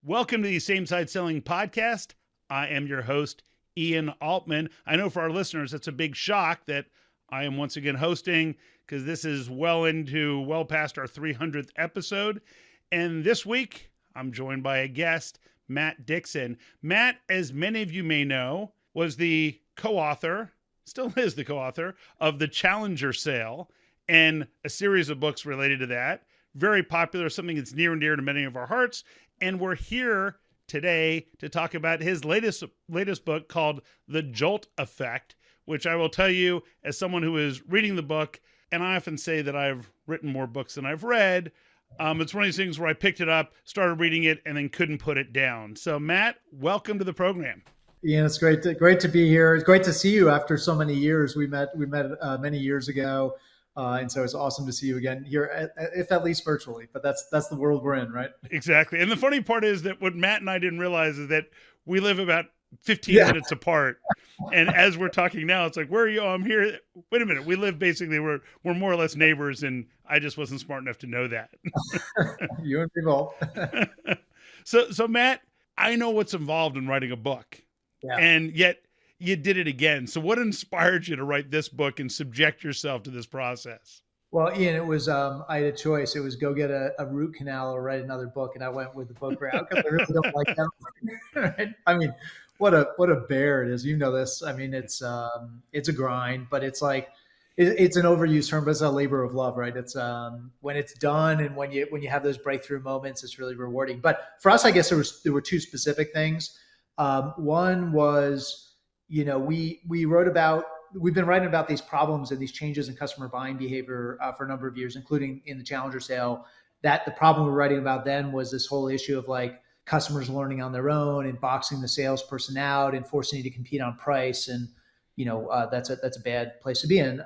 Welcome to the Same Side Selling Podcast. I am your host, Ian Altman. I know for our listeners, it's a big shock that I am once again hosting because this is well past our 300th episode. And this week, I'm joined by a guest, Matt Dixon. Matt, as many of you may know, was the co-author, still is the co-author, of The Challenger Sale and a series of books related to that. Very popular, something that's near and dear to many of our hearts. And we're here today to talk about his latest book called The Jolt Effect, which I will tell you as someone who is reading the book, and I often say that I've written more books than I've read. It's one of these things where I picked it up, started reading it, and then couldn't put it down. So Matt, welcome to the program. Ian, it's great to be here. It's great to see you after so many years. We met many years ago. And so it's awesome to see you again here, if at least virtually, but that's the world we're in, right? Exactly. And the funny part is that what Matt and I didn't realize is that we live about 15 minutes apart. And as we're talking now, it's like, where are you? Oh, I'm here. Wait a minute. We live basically, we're more or less neighbors, and I just wasn't smart enough to know that. You and me both. So Matt, I know what's involved in writing a book, and yet you did it again. So what inspired you to write this book and subject yourself to this process? Well, Ian, it was, I had a choice. It was go get a root canal or write another book. And I went with the book route because I really don't like that. Right? I mean, what a bear it is. You know this. I mean, it's a grind, but it's like, it's an overused term, but it's a labor of love, right? It's when it's done and when you have those breakthrough moments, it's really rewarding. But for us, I guess there were two specific things. One was, we've been writing about these problems and these changes in customer buying behavior for a number of years, including in the Challenger Sale. That the problem we're writing about then was this whole issue of like customers learning on their own and boxing the salesperson out and forcing you to compete on price. And, that's a bad place to be in.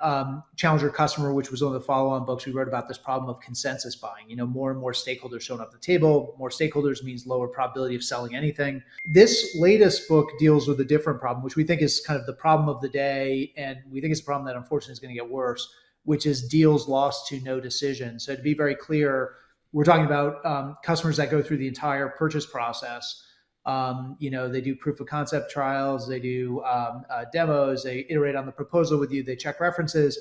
Challenger Customer, which was one of the follow-on books, we wrote about this problem of consensus buying. More and more stakeholders showing up at the table. More stakeholders means lower probability of selling anything. This latest book deals with a different problem, which we think is kind of the problem of the day. And we think it's a problem that unfortunately is going to get worse, which is deals lost to no decision. So to be very clear, we're talking about customers that go through the entire purchase process. They do proof of concept trials, they do demos, they iterate on the proposal with you, they check references,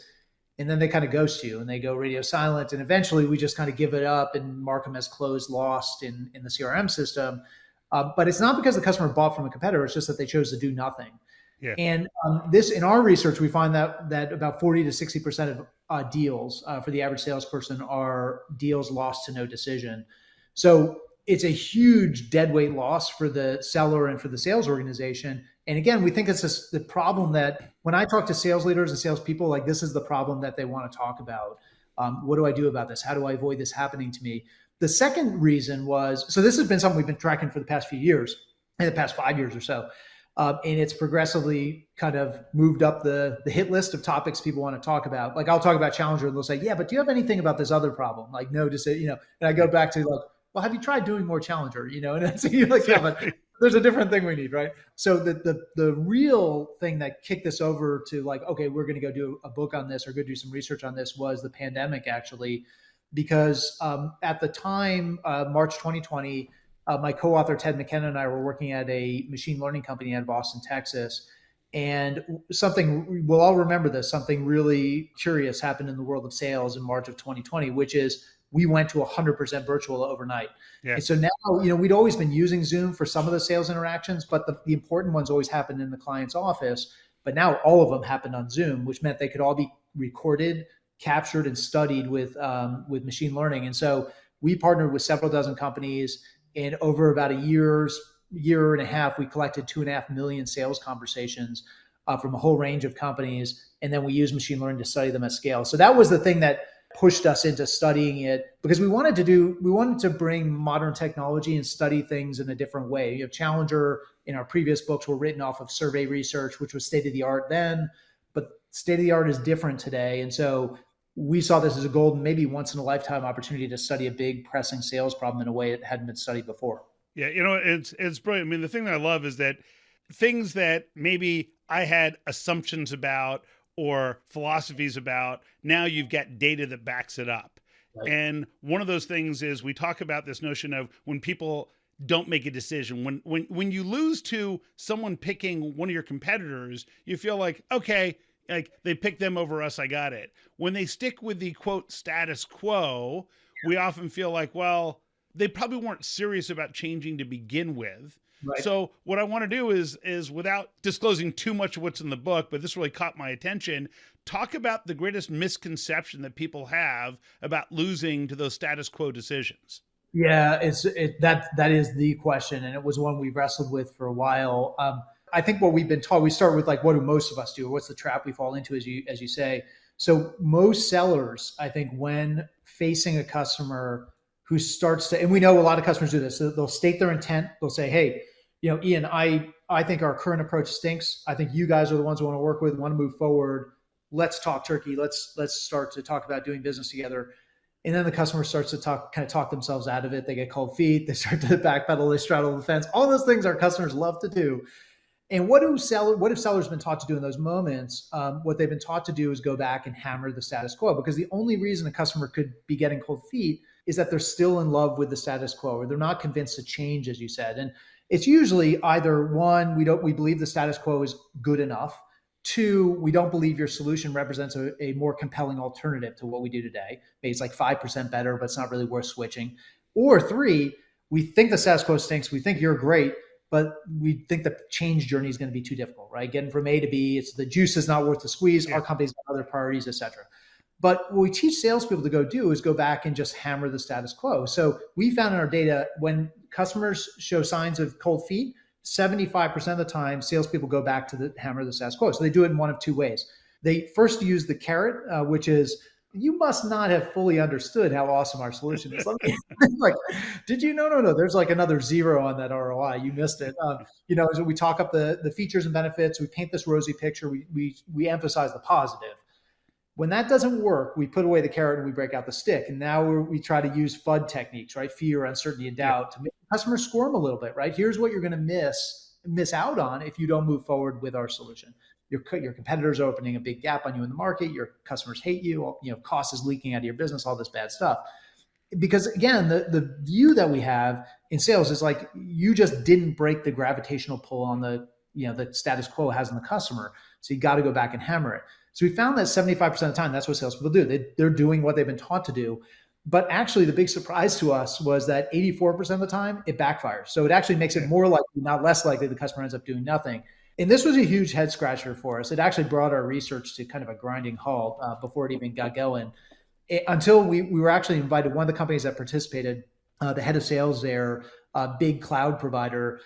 and then they kind of ghost you and they go radio silent. And eventually we just kind of give it up and mark them as closed, lost in the CRM system. But it's not because the customer bought from a competitor, it's just that they chose to do nothing. Yeah. And this, in our research, we find that about 40 to 60% of deals for the average salesperson are deals lost to no decision. So it's a huge deadweight loss for the seller and for the sales organization. And again, we think it's the problem that when I talk to sales leaders and salespeople, like this is the problem that they want to talk about. What do I do about this? How do I avoid this happening to me? The second reason was, so this has been something we've been tracking for the past few years, in the past 5 years or so. And it's progressively kind of moved up the hit list of topics people want to talk about. Like I'll talk about Challenger and they'll say, yeah, but do you have anything about this other problem? Like, no, just say, and I go back to like, well, have you tried doing more Challenger? And it's like, yeah, but there's a different thing we need, right? So the real thing that kicked this over to like, okay, we're going to go do a book on this or go do some research on this was the pandemic, actually, because at the time, March 2020, my co-author Ted McKenna and I were working at a machine learning company out of Austin, Texas. And we'll all remember this, something really curious happened in the world of sales in March of 2020, which is we went to 100% virtual overnight. Yeah. And so now, we'd always been using Zoom for some of the sales interactions, but the important ones always happened in the client's office. But now all of them happened on Zoom, which meant they could all be recorded, captured, and studied with machine learning. And so we partnered with several dozen companies, and over about a year and a half, we collected 2.5 million sales conversations from a whole range of companies. And then we used machine learning to study them at scale. So that was the thing that pushed us into studying it, because we wanted to bring modern technology and study things in a different way. Challenger in our previous books were written off of survey research, which was state of the art then, but state of the art is different today. And so we saw this as a golden, maybe once in a lifetime opportunity to study a big pressing sales problem in a way it hadn't been studied before. Yeah. It's brilliant. I mean, the thing that I love is that things that maybe I had assumptions about or philosophies about, now you've got data that backs it up. Right. And one of those things is we talk about this notion of when people don't make a decision. When you lose to someone picking one of your competitors, you feel like, okay, like they picked them over us, I got it. When they stick with the quote status quo, we often feel like, well, they probably weren't serious about changing to begin with. Right. So what I want to do is without disclosing too much of what's in the book, but this really caught my attention, talk about the greatest misconception that people have about losing to those status quo decisions. Yeah, that is the question, and it was one we wrestled with for a while. I think what we've been taught, we start with like, what do most of us do? What's the trap we fall into, as you say? So most sellers, I think, when facing a customer who starts to, and we know a lot of customers do this, so they'll state their intent. They'll say, hey, Ian, I think our current approach stinks. I think you guys are the ones we want to work with, want to move forward. Let's talk turkey. Let's start to talk about doing business together. And then the customer starts to talk themselves out of it. They get cold feet. They start to backpedal. They straddle the fence. All those things our customers love to do. And what have sellers been taught to do in those moments? What they've been taught to do is go back and hammer the status quo, because the only reason a customer could be getting cold feet is that they're still in love with the status quo, or they're not convinced to change, as you said. And it's usually either one, we believe the status quo is good enough. Two, we don't believe your solution represents a more compelling alternative to what we do today. Maybe it's like 5% better, but it's not really worth switching. Or three, we think the status quo stinks. We think you're great, but we think the change journey is going to be too difficult, right? Getting from A to B, it's the juice is not worth the squeeze. Yeah. Our company's got other priorities, et cetera. But what we teach salespeople to go do is go back and just hammer the status quo. So we found in our data, when customers show signs of cold feet, 75% of the time, salespeople go back to the hammer the status quo. So they do it in one of two ways. They first use the carrot, which is, you must not have fully understood how awesome our solution is. Like, did you? No. There's like another zero on that ROI. You missed it. So we talk up the features and benefits. We paint this rosy picture. We emphasize the positive. When that doesn't work, we put away the carrot and we break out the stick. And now we try to use FUD techniques, right? Fear, uncertainty, and doubt, to make customers squirm a little bit, right? Here's what you're going to miss out on if you don't move forward with our solution. Your competitors are opening a big gap on you in the market. Your customers hate you. Cost is leaking out of your business, all this bad stuff. Because again, the view that we have in sales is like, you just didn't break the gravitational pull on the status quo has on the customer. So you got to go back and hammer it. So we found that 75% of the time, that's what salespeople do. They're doing what they've been taught to do. But actually, the big surprise to us was that 84% of the time, it backfires. So it actually makes it more likely, not less likely, the customer ends up doing nothing. And this was a huge head scratcher for us. It actually brought our research to kind of a grinding halt before it even got going. Until we were actually invited, one of the companies that participated, the head of sales there, a big cloud provider,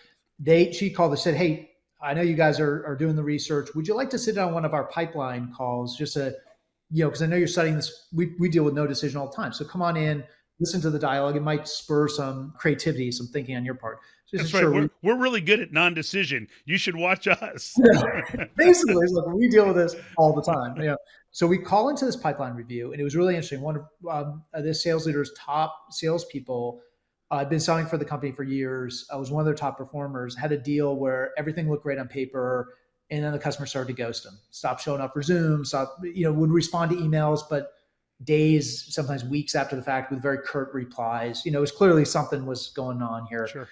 she called and said, hey, I know you guys are doing the research. Would you like to sit on one of our pipeline calls just to, because I know you're studying this. We deal with no decision all the time. So come on in, listen to the dialogue. It might spur some creativity, some thinking on your part. So that's right. We're really good at non-decision. You should watch us. Basically, it's like we deal with this all the time. So we call into this pipeline review, and it was really interesting. One of this sales leader's top salespeople, I'd been selling for the company for years. I was one of their top performers, had a deal where everything looked great on paper. And then the customer started to ghost them, stop showing up for Zoom, would respond to emails, but days, sometimes weeks after the fact with very curt replies. It was clearly something was going on here. Sure.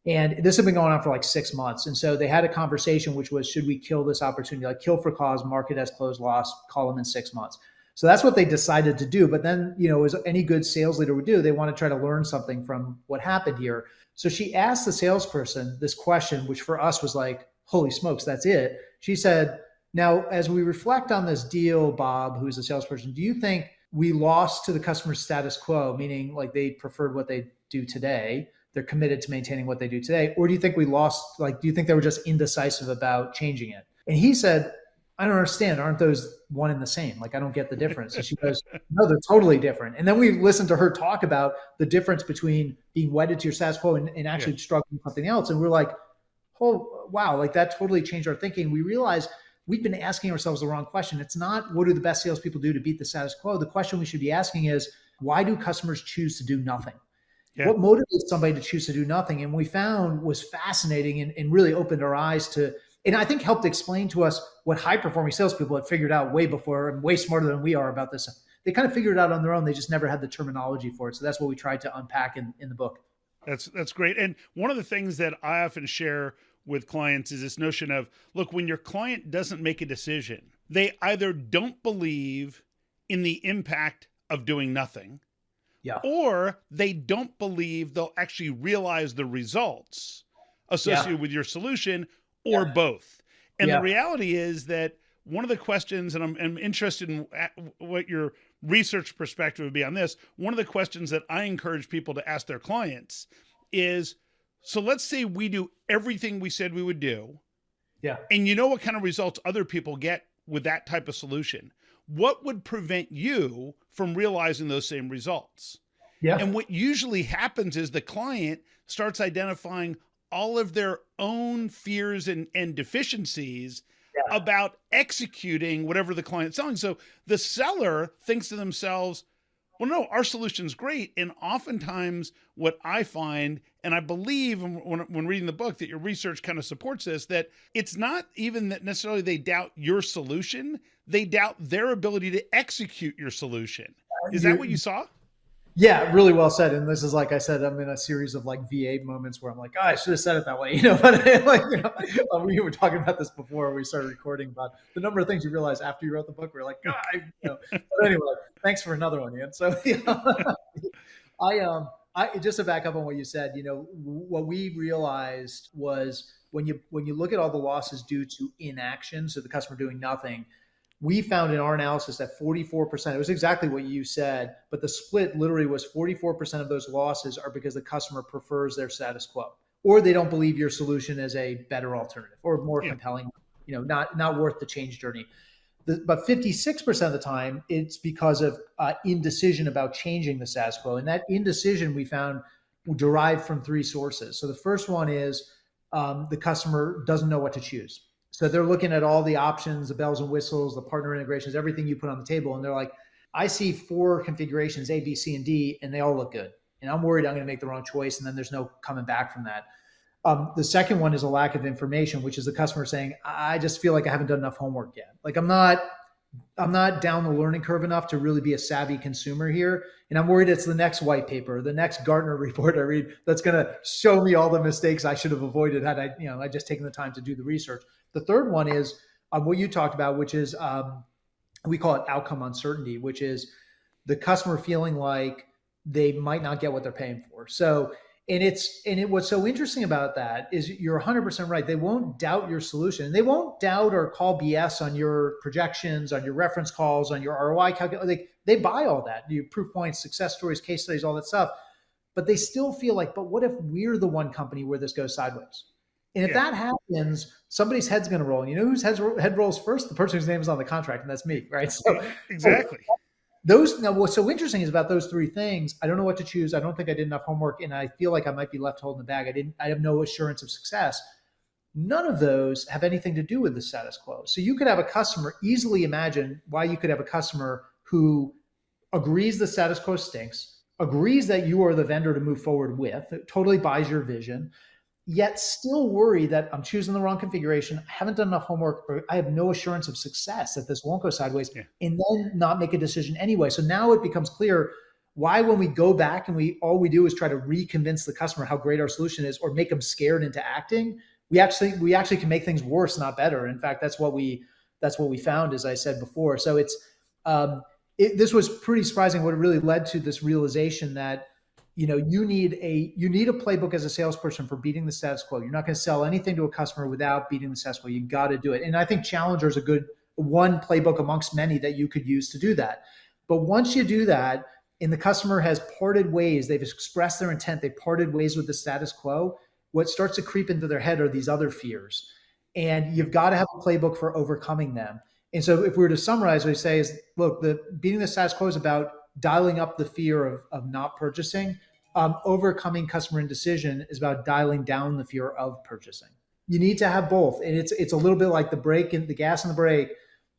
And this had been going on for like 6 months. And so they had a conversation, which was, should we kill this opportunity? Like kill for cause, mark it as closed loss, call them in 6 months. So that's what they decided to do. But then, as any good sales leader would do, they want to try to learn something from what happened here. So she asked the salesperson this question, which for us was like, holy smokes, that's it. She said, now, as we reflect on this deal, Bob, who's the salesperson, do you think we lost to the customer's status quo, meaning like they preferred what they do today? They're committed to maintaining what they do today. Or do you think we lost, do you think they were just indecisive about changing it? And he said, I don't understand. Aren't those one and the same? I don't get the difference. And she goes, no, they're totally different. And then we listened to her talk about the difference between being wedded to your status quo and actually struggling with something else. And we're like, oh, wow, that totally changed our thinking. We realized we've been asking ourselves the wrong question. It's not, what do the best salespeople do to beat the status quo? The question we should be asking is, why do customers choose to do nothing? Yeah. What motivates somebody to choose to do nothing? And we found was fascinating and really opened our eyes to, and I think helped explain to us what high-performing salespeople had figured out way before and way smarter than we are about this. They kind of figured it out on their own. They just never had the terminology for it. So that's what we tried to unpack in the book. That's great. And one of the things that I often share with clients is this notion of, look, when your client doesn't make a decision, they either don't believe in the impact of doing nothing, Yeah. or they don't believe they'll actually realize the results associated with your solution, or both. And the reality is that one of the questions, and I'm interested in what your research perspective would be on this, one of the questions that I encourage people to ask their clients is, so let's say we do everything we said we would do, and you know what kind of results other people get with that type of solution. What would prevent you from realizing those same results? And what usually happens is the client starts identifying all of their own fears and deficiencies about executing whatever the client's selling. So the seller thinks to themselves, well, no, our solution's great. And oftentimes what I find, and I believe when reading the book that your research kind of supports this, that it's not even that necessarily they doubt your solution, they doubt their ability to execute your solution. Is that what you saw? Yeah, really well said. And this is, like I said, I'm in a series of like VA moments where I'm like, oh, I should have said it that way, But we were talking about this before we started recording about the number of things you realize after you wrote the book. We're like, But anyway, thanks for another one, Ian. So, I just to back up on what you said, what we realized was when you look at all the losses due to inaction, so the customer doing nothing. We found in our analysis that 44%, it was exactly what you said, but the split literally was 44% of those losses are because the customer prefers their status quo, or they don't believe your solution is a better alternative or more compelling, not worth the change journey. But 56% of the time, it's because of indecision about changing the status quo. And that indecision we found derived from three sources. So the first one is the customer doesn't know what to choose. So they're looking at all the options, the bells and whistles, the partner integrations, everything you put on the table. And they're like, I see 4 configurations, A, B, C, and D, and they all look good. And I'm worried I'm going to make the wrong choice. And then there's no coming back from that. The second one is a lack of information, which is the customer saying, I just feel like I haven't done enough homework yet. Like I'm not down the learning curve enough to really be a savvy consumer here. And I'm worried it's the next white paper, the next Gartner report I read that's going to show me all the mistakes I should have avoided had I just taken the time to do the research. The third one is what you talked about, which is we call it outcome uncertainty, which is the customer feeling like they might not get what they're paying for. So, what's so interesting about that is you're 100% right. They won't doubt your solution. They won't doubt or call BS on your projections, on your reference calls, on your ROI calculation. They buy all that, your proof points, success stories, case studies, all that stuff. But they still feel like, but what if we're the one company where this goes sideways? And if that happens, somebody's head's going to roll. And you know whose head rolls first? The person whose name is on the contract, and that's me, right? So exactly. Now, what's so interesting is about those 3 things. I don't know what to choose. I don't think I did enough homework, and I feel like I might be left holding the bag. I have no assurance of success. None of those have anything to do with the status quo. So you could have a customer, easily imagine why you could have a customer who agrees the status quo stinks, agrees that you are the vendor to move forward with, totally buys your vision, yet still worry that I'm choosing the wrong configuration, I haven't done enough homework, or I have no assurance of success that this won't go sideways, and then not make a decision anyway. So now it becomes clear why when we go back and all we do is try to reconvince the customer how great our solution is or make them scared into acting, we actually can make things worse, not better. In fact, that's what we found, as I said before. So this was pretty surprising what it really led to, this realization that you need a playbook as a salesperson for beating the status quo. You're not going to sell anything to a customer without beating the status quo. You got to do it. And I think Challenger is a good one playbook amongst many that you could use to do that. But once you do that and the customer has parted ways, they've expressed their intent, they parted ways with the status quo, what starts to creep into their head are these other fears. And you've got to have a playbook for overcoming them. And so if we were to summarize, what we say is, look, beating the status quo is about dialing up the fear of not purchasing. Overcoming customer indecision is about dialing down the fear of purchasing. You need to have both. And it's a little bit like the brake and the gas and the brake.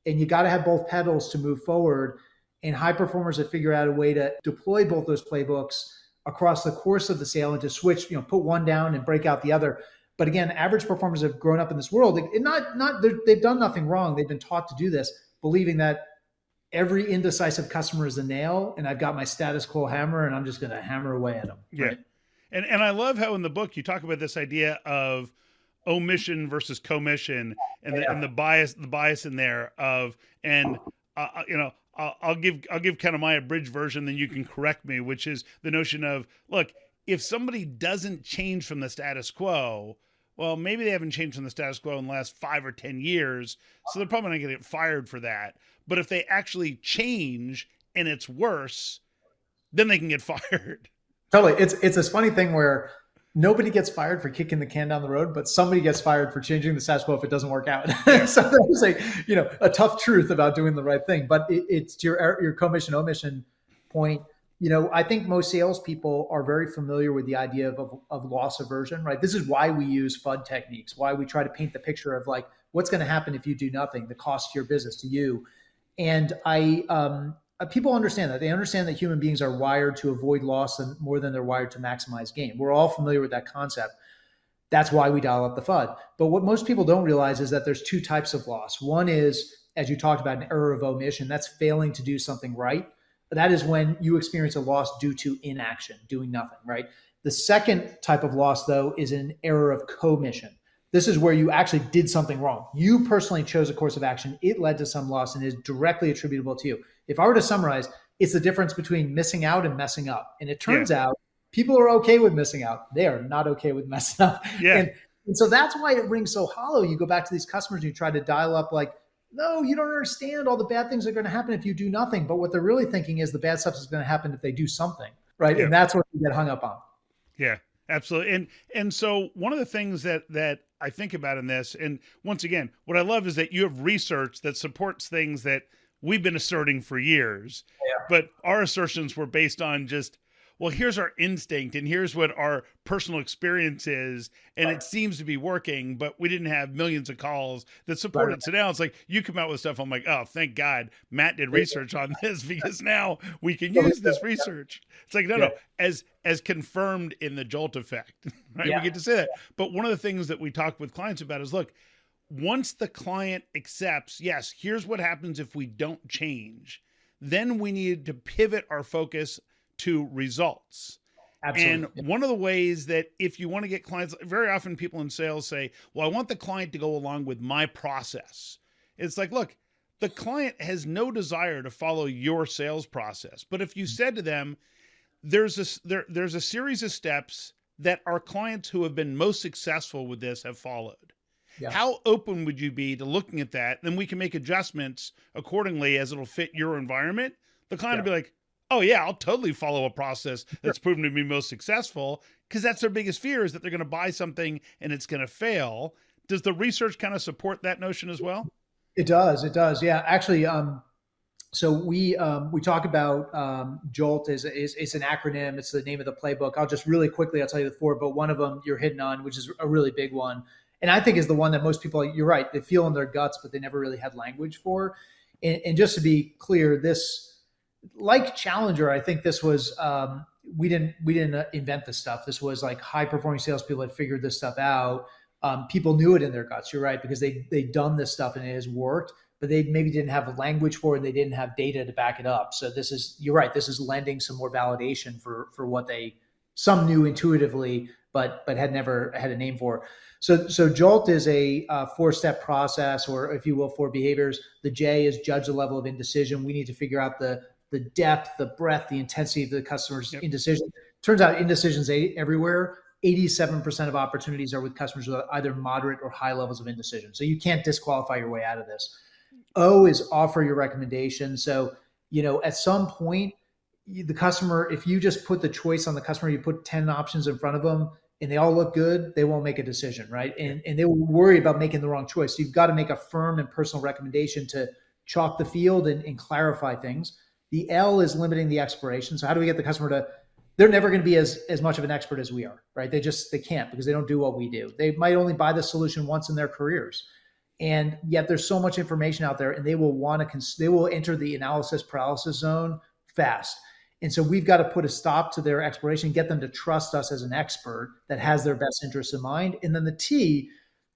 And you got to have both pedals to move forward. And high performers have figured out a way to deploy both those playbooks across the course of the sale and to switch, put one down and break out the other. But again, average performers have grown up in this world. They've done nothing wrong. They've been taught to do this, believing that every indecisive customer is a nail, and I've got my status quo hammer, and I'm just going to hammer away at them. Yeah. Right? And I love how in the book you talk about this idea of omission versus commission, and the bias in there of, and I'll give kind of my abridged version, then you can correct me, which is the notion of, look, if somebody doesn't change from the status quo, well, maybe they haven't changed from the status quo in the last 5 or 10 years, so they're probably not going to get fired for that. But if they actually change and it's worse, then they can get fired. Totally. It's this funny thing where nobody gets fired for kicking the can down the road, but somebody gets fired for changing the status quo if it doesn't work out. So that's like, a tough truth about doing the right thing. But it's your commission omission point. I think most salespeople are very familiar with the idea of loss aversion, right? This is why we use FUD techniques, why we try to paint the picture of like, what's going to happen if you do nothing, the cost to your business, to you. And people understand that. They understand that human beings are wired to avoid loss more than they're wired to maximize gain. We're all familiar with that concept. That's why we dial up the FUD. But what most people don't realize is that there's two types of loss. One is, as you talked about, an error of omission. That's failing to do something right. That is when you experience a loss due to inaction, doing nothing, right? The second type of loss, though, is an error of commission. This is where you actually did something wrong. You personally chose a course of action. It led to some loss and is directly attributable to you. If I were to summarize, it's the difference between missing out and messing up. And it turns out people are okay with missing out. They are not okay with messing up. Yeah. And so that's why it rings so hollow. You go back to these customers and you try to dial up like, no, you don't understand. All the bad things are going to happen if you do nothing. But what they're really thinking is the bad stuff is going to happen if they do something, right? Yeah. And that's what you get hung up on. Yeah, absolutely. And so one of the things that I think about in this, and once again, what I love is that you have research that supports things that we've been asserting for years, but our assertions were based on just, well, here's our instinct and here's what our personal experience is. And it seems to be working, but we didn't have millions of calls that support it. So now it's like you come out with stuff. I'm like, oh, thank God Matt did research on this, because now we can use this research. It's like, no, as confirmed in the Jolt Effect, right? We get to say that. But one of the things that we talk with clients about is, look, once the client accepts, yes, here's what happens if we don't change, then we need to pivot our focus to results. Absolutely. And one of the ways that if you want to get clients, very often people in sales say, well, I want the client to go along with my process. It's like, look, the client has no desire to follow your sales process. But if you said to them, there's a series of steps that our clients who have been most successful with this have followed. Yeah. How open would you be to looking at that? Then we can make adjustments accordingly as it'll fit your environment. The client will be like, oh yeah, I'll totally follow a process that's proven to be most successful, because that's their biggest fear, is that they're going to buy something and it's going to fail. Does the research kind of support that notion as well? It does. It does. Yeah, actually. So we talk about Jolt is an acronym. It's the name of the playbook. I'll just really quickly, I'll tell you the four, but one of them you're hitting on, which is a really big one. And I think is the one that most people, you're right, they feel in their guts, but they never really had language for. And just to be clear, this, like Challenger, I think this was, we didn't invent this stuff. This was like high performing salespeople had figured this stuff out. People knew it in their guts. You're right, because they'd done this stuff and it has worked, but they maybe didn't have a language for it. And they didn't have data to back it up. So this is, you're right, this is lending some more validation for what some knew intuitively, but had never had a name for. So Jolt is a 4-step process, or if you will, 4 behaviors. The J is judge the level of indecision. We need to figure out the depth, the breadth, the intensity of the customer's indecision. Turns out indecision's everywhere. 87% of opportunities are with customers with either moderate or high levels of indecision. So you can't disqualify your way out of this. O is offer your recommendation. So, at some point, the customer, if you just put the choice on the customer, you put 10 options in front of them and they all look good, they won't make a decision, right? And they will worry about making the wrong choice. So you've got to make a firm and personal recommendation to chalk the field and clarify things. The L is limiting the expiration. So how do we get the customer to, they're never going to be as much of an expert as we are, right? They can't, because they don't do what we do. They might only buy the solution once in their careers. And yet there's so much information out there, and they will they will enter the analysis paralysis zone fast. And so we've got to put a stop to their exploration, get them to trust us as an expert that has their best interests in mind. And then the T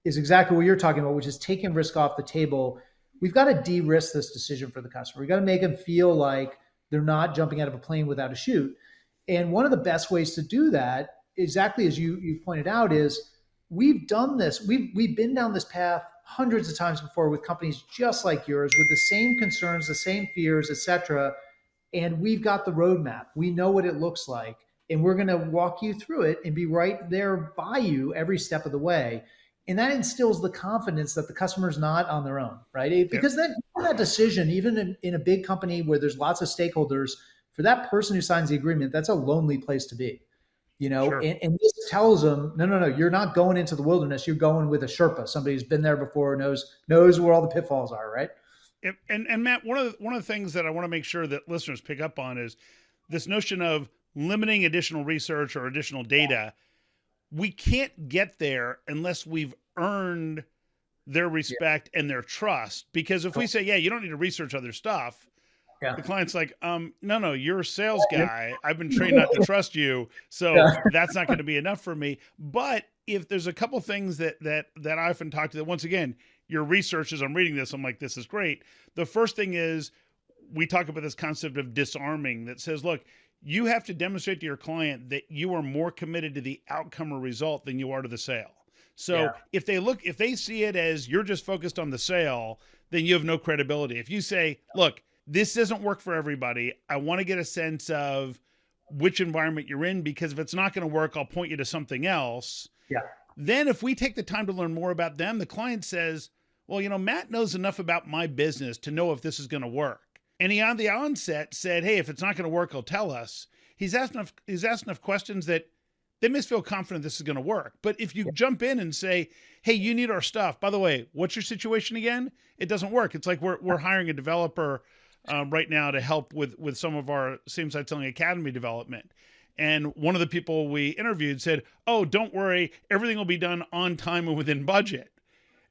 is exactly what you're talking about, which is taking risk off the table. We've got to de-risk this decision for the customer. We've got to make them feel like they're not jumping out of a plane without a chute. And one of the best ways to do that exactly as you pointed out, is we've done this. We've been down this path hundreds of times before with companies just like yours, with the same concerns, the same fears, et cetera. And we've got the roadmap. We know what it looks like, and we're going to walk you through it and be right there by you every step of the way. And that instills the confidence that the customer's not on their own, right? Because that decision, even in a big company where there's lots of stakeholders, for that person who signs the agreement, that's a lonely place to be. Sure. And this tells them, no, you're not going into the wilderness. You're going with a Sherpa, somebody who's been there before, knows where all the pitfalls are, right? And Matt, one of the things that I want to make sure that listeners pick up on is this notion of limiting additional research or additional data. We can't get there unless we've earned their respect and their trust. Because if we say, yeah, you don't need to research other stuff, the client's like, no, you're a sales guy. I've been trained not to trust you. So that's not going to be enough for me. But if there's a couple things that I often talk to, that once again, your research, as I'm reading this, I'm like, this is great. The first thing is we talk about this concept of disarming that says, look, you have to demonstrate to your client that you are more committed to the outcome or result than you are to the sale. So if they see it as you're just focused on the sale, then you have no credibility. If you say, look, this doesn't work for everybody, I want to get a sense of which environment you're in, because if it's not going to work, I'll point you to something else. Yeah. Then if we take the time to learn more about them, the client says, well, Matt knows enough about my business to know if this is going to work. And he on the onset said, hey, if it's not going to work, he'll tell us. He's asked enough questions that they must feel confident this is going to work. But if you jump in and say, hey, you need our stuff, by the way, what's your situation again? It doesn't work. It's like we're hiring a developer right now to help with some of our Same-Side Selling Academy development. And one of the people we interviewed said, oh, don't worry, everything will be done on time and within budget.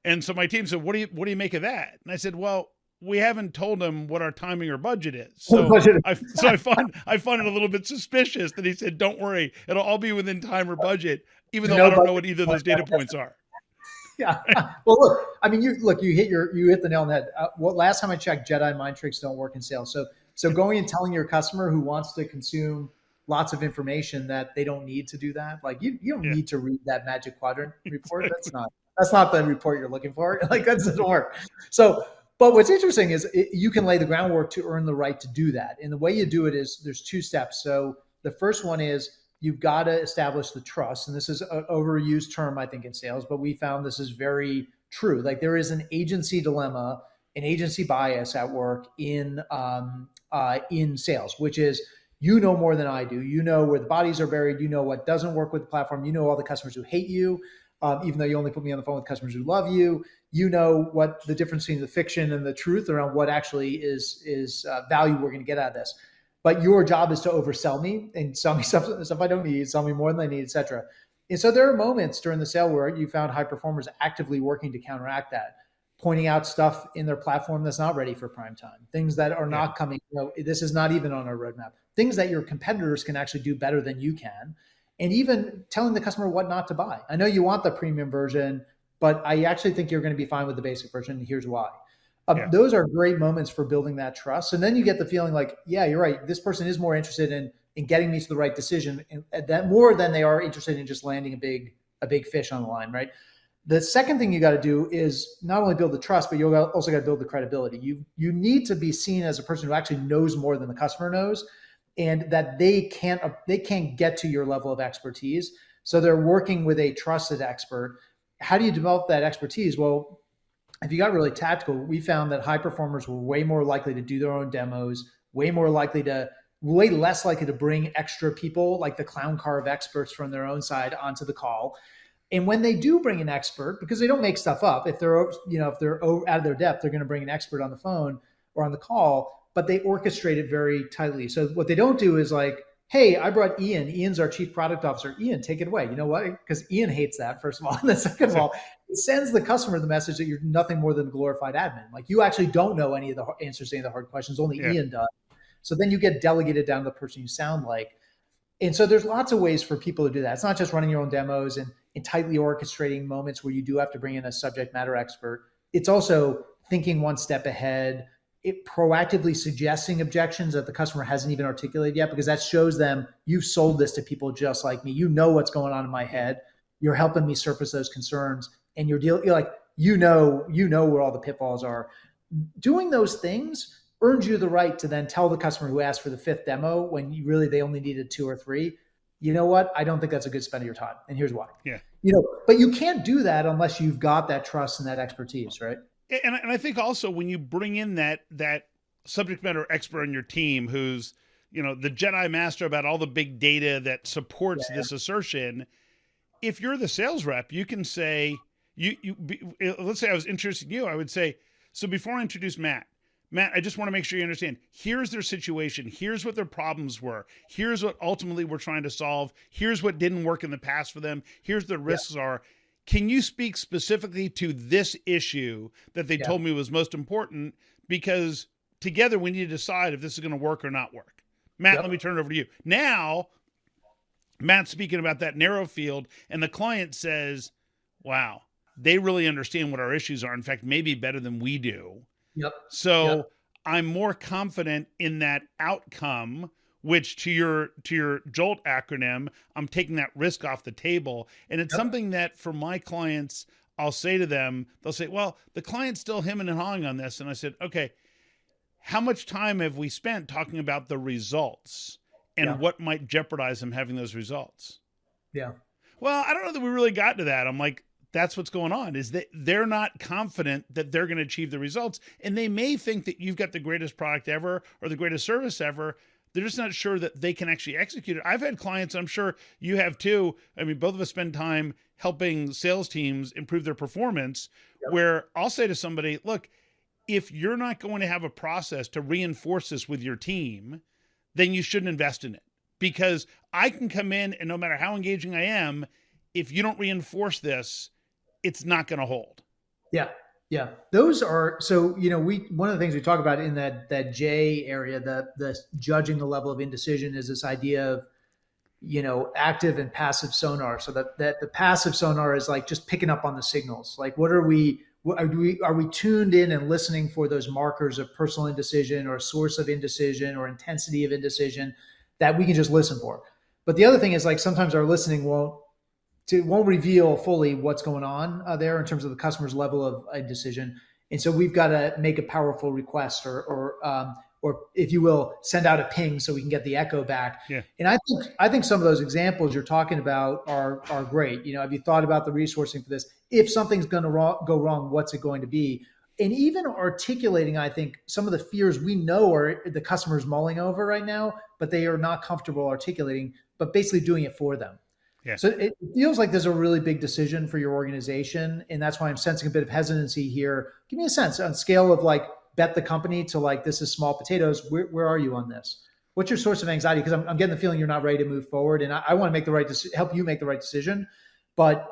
And so my team said, what do you make of that? And I said, well, we haven't told them what our timing or budget is. So I find it a little bit suspicious that he said, don't worry, it'll all be within time or budget, even though I don't know what either of those data points are. Yeah. Well, look, I mean, you hit the nail on the head. Last time I checked, Jedi mind tricks don't work in sales. So going and telling your customer who wants to consume lots of information that they don't need to do that. Like you don't need to read that Magic Quadrant report. Exactly. That's not the report you're looking for. Like that doesn't work. So, but what's interesting is you can lay the groundwork to earn the right to do that. And the way you do it is there's two steps. So the first one is you've got to establish the trust. And this is an overused term, I think, in sales, but we found this is very true. Like there is an agency dilemma, an agency bias at work in sales, which is, you know more than I do. You know where the bodies are buried. You know what doesn't work with the platform. You know all the customers who hate you, even though you only put me on the phone with customers who love you. You know what the difference between the fiction and the truth around what actually is value we're going to get out of this. But your job is to oversell me and sell me stuff I don't need, sell me more than I need, et cetera. And so there are moments during the sale where you found high performers actively working to counteract that, pointing out stuff in their platform that's not ready for prime time, things that are not coming. This is not even on our roadmap. Things that your competitors can actually do better than you can, and even telling the customer what not to buy. I know you want the premium version, but I actually think you're going to be fine with the basic version, and here's why. Those are great moments for building that trust. And then you get the feeling like, yeah, you're right. This person is more interested in getting me to the right decision, and that more than they are interested in just landing a big fish on the line, right? The second thing you got to do is not only build the trust, but you also got to build the credibility. You need to be seen as a person who actually knows more than the customer knows, and that they can't get to your level of expertise. So they're working with a trusted expert. How do you develop that expertise? Well, if you got really tactical, we found that high performers were way more likely to do their own demos, way less likely to bring extra people like the clown car of experts from their own side onto the call. And when they do bring an expert, because they don't make stuff up, if they're out of their depth, they're going to bring an expert on the phone or on the call, but they orchestrate it very tightly. So what they don't do is like, hey, I brought Ian. Ian's our chief product officer. Ian, take it away. You know what? Because Ian hates that, first of all. And then second of all, it sends the customer the message that you're nothing more than a glorified admin. Like you actually don't know any of the answers to any of the hard questions. Only Ian does. So then you get delegated down to the person you sound like. And so there's lots of ways for people to do that. It's not just running your own demos and tightly orchestrating moments where you do have to bring in a subject matter expert. It's also thinking one step ahead, it proactively suggesting objections that the customer hasn't even articulated yet, because that shows them you've sold this to people just like me. You know what's going on in my head. You're helping me surface those concerns, and you're like, you know where all the pitfalls are. Doing those things earns you the right to then tell the customer who asked for the 5th demo when they only needed 2 or 3. You know what? I don't think that's a good spend of your time, and here's why. Yeah. But you can't do that unless you've got that trust and that expertise, right? And I think also when you bring in that subject matter expert on your team who's, the Jedi master about all the big data that supports this assertion, if you're the sales rep, you can say, let's say I was interested in you, I would say, so before I introduce Matt, I just want to make sure you understand, here's their situation. Here's what their problems were. Here's what ultimately we're trying to solve. Here's what didn't work in the past for them. Here's the risks are. Can you speak specifically to this issue that they told me was most important? Because together we need to decide if this is going to work or not work. Matt, let me turn it over to you. Now, Matt's speaking about that narrow field, and the client says, wow, they really understand what our issues are. In fact, maybe better than we do. So I'm more confident in that outcome, which to your JOLT acronym, I'm taking that risk off the table. And it's something that for my clients, I'll say to them, they'll say, well, the client's still hemming and hawing on this. And I said, okay, how much time have we spent talking about the results and what might jeopardize them having those results? Well, I don't know that we really got to that. I'm like, that's what's going on, is that they're not confident that they're going to achieve the results. And they may think that you've got the greatest product ever or the greatest service ever. They're just not sure that they can actually execute it. I've had clients, I'm sure you have too. I mean, both of us spend time helping sales teams improve their performance, where I'll say to somebody, look, if you're not going to have a process to reinforce this with your team, then you shouldn't invest in it. Because I can come in and no matter how engaging I am, if you don't reinforce this, it's not going to hold. Yeah. Those are, so, one of the things we talk about in that J area, the judging the level of indecision, is this idea of, active and passive sonar. So that the passive sonar is like just picking up on the signals. Like, are we tuned in and listening for those markers of personal indecision or source of indecision or intensity of indecision that we can just listen for? But the other thing is, like, sometimes our listening won't reveal fully what's going on there in terms of the customer's level of a decision. And so we've got to make a powerful request or if you will, send out a ping so we can get the echo back. And I think some of those examples you're talking about are great. Have you thought about the resourcing for this? If something's going to go wrong, what's it going to be? And even articulating, I think, some of the fears we know are the customer's mulling over right now, but they are not comfortable articulating, but basically doing it for them. So it feels like there's a really big decision for your organization. And that's why I'm sensing a bit of hesitancy here. Give me a sense on scale of like bet the company to like, this is small potatoes. Where are you on this? What's your source of anxiety? Because I'm getting the feeling you're not ready to move forward. And I want to make the right help you make the right decision. But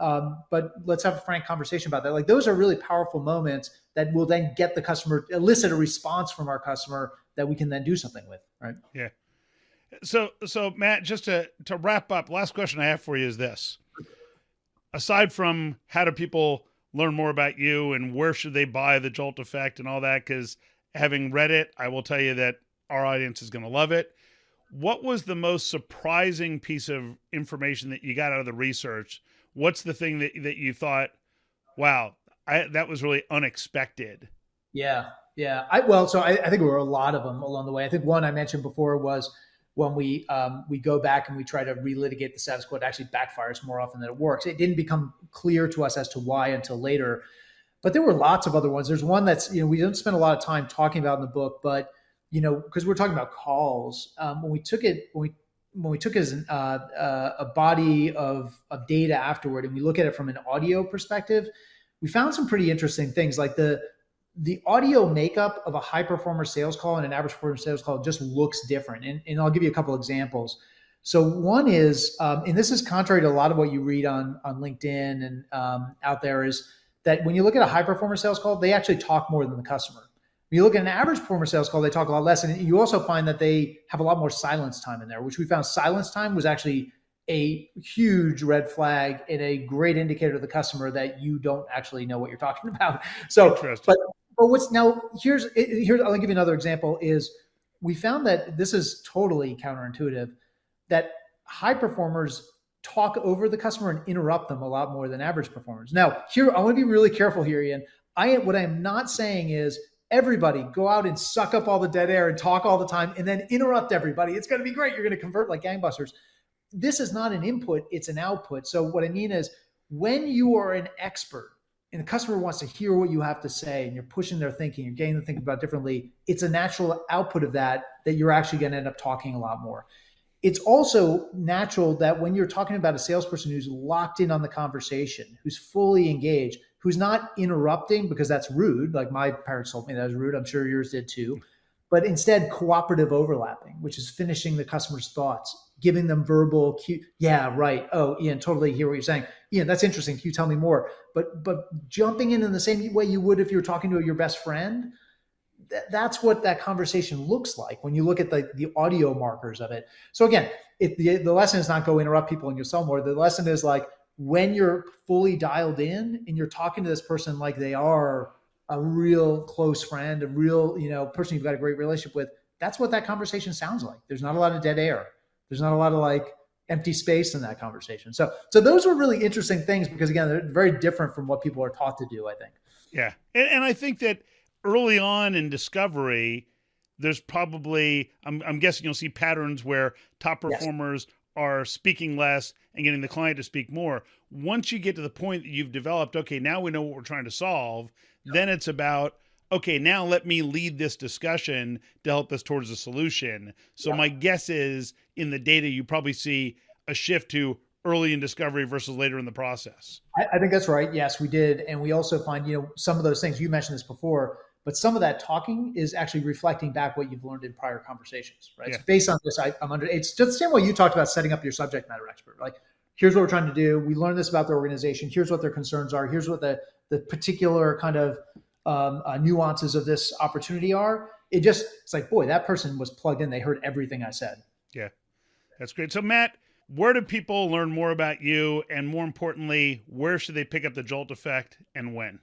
let's have a frank conversation about that. Like, those are really powerful moments that will then get the customer, elicit a response from our customer that we can then do something with. Right. Yeah. So Matt, just to wrap up, last question I have for you is this. Aside from how do people learn more about you and where should they buy the Jolt Effect and all that, because having read it, I will tell you that our audience is going to love it. What was the most surprising piece of information that you got out of the research? What's the thing that you thought, wow, that was really unexpected? Yeah. I think there were a lot of them along the way. I think one I mentioned before was when we go back and we try to relitigate the status quo, it actually backfires more often than it works. It didn't become clear to us as to why until later, but there were lots of other ones. There's one that's, we didn't spend a lot of time talking about in the book, but, because we're talking about calls, when we took it as a body of data afterward, and we look at it from an audio perspective, we found some pretty interesting things, like the audio makeup of a high performer sales call and an average performer sales call just looks different. And I'll give you a couple examples. So one is, and this is contrary to a lot of what you read on LinkedIn and out there, is that when you look at a high performer sales call, they actually talk more than the customer. When you look at an average performer sales call, they talk a lot less. And you also find that they have a lot more silence time in there, which we found silence time was actually a huge red flag and a great indicator to the customer that you don't actually know what you're talking about. So, But what's now here's I'll give you another example is we found that this is totally counterintuitive, that high performers talk over the customer and interrupt them a lot more than average performers. Now, here I want to be really careful here, Ian. What I am not saying is everybody go out and suck up all the dead air and talk all the time and then interrupt everybody. It's going to be great. You're going to convert like gangbusters. This is not an input, it's an output. So what I mean is when you are an expert and the customer wants to hear what you have to say and you're pushing their thinking, you're getting them to think about differently, it's a natural output of that you're actually going to end up talking a lot more. It's also natural that when you're talking about a salesperson who's locked in on the conversation, who's fully engaged, who's not interrupting because that's rude, like my parents told me that was rude, I'm sure yours did too, but instead cooperative overlapping, which is finishing the customer's thoughts, giving them verbal cue. Yeah, right. Oh, Ian, totally hear what you're saying. Ian, that's interesting. Can you tell me more? But jumping in the same way you would if you were talking to your best friend, that's what that conversation looks like when you look at the audio markers of it. So again, the lesson is not go interrupt people and you'll sell more. The lesson is like when you're fully dialed in and you're talking to this person like they are a real close friend, a real person you've got a great relationship with, that's what that conversation sounds like. There's not a lot of dead air. There's not a lot of like empty space in that conversation. So those were really interesting things because again, they're very different from what people are taught to do, I think. Yeah. And I think that early on in discovery, there's probably, I'm guessing you'll see patterns where top performers are speaking less and getting the client to speak more. Once you get to the point that you've developed, okay, now we know what we're trying to solve, then it's about, okay, now let me lead this discussion to help us towards a solution. So my guess is in the data, you probably see a shift to early in discovery versus later in the process. I think that's right. Yes, we did. And we also find, some of those things, you mentioned this before, but some of that talking is actually reflecting back what you've learned in prior conversations, right? Yeah. So based on this, it's just the same way you talked about setting up your subject matter expert. Like, here's what we're trying to do. We learned this about the organization. Here's what their concerns are. Here's what the particular kind of nuances of this opportunity are. It's like, boy, that person was plugged in. They heard everything I said. Yeah, that's great. So Matt, where do people learn more about you? And more importantly, where should they pick up the Jolt Effect and when?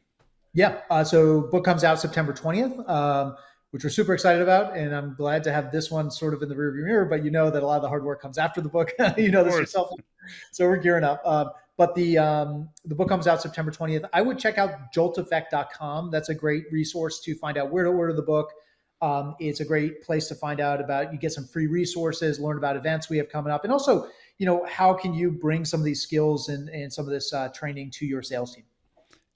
Yeah. So book comes out September 20th, which we're super excited about. And I'm glad to have this one sort of in the rearview mirror, but you know that a lot of the hard work comes after the book. You know this yourself. So we're gearing up. But the book comes out September 20th. I would check out jolteffect.com. That's a great resource to find out where to order the book. It's a great place to find out about, you get some free resources, learn about events we have coming up. And also, how can you bring some of these skills and some of this training to your sales team?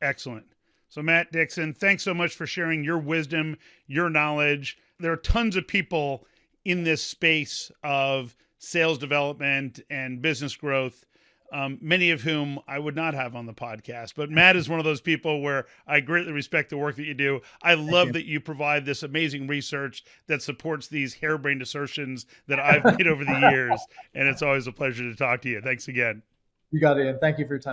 Excellent. So Matt Dixon, thanks so much for sharing your wisdom, your knowledge. There are tons of people in this space of sales development and business growth, many of whom I would not have on the podcast. But Matt is one of those people where I greatly respect the work that you do. I love that you provide this amazing research that supports these harebrained assertions that I've made over the years. And it's always a pleasure to talk to you. Thanks again. You got it, Ian. Thank you for your time.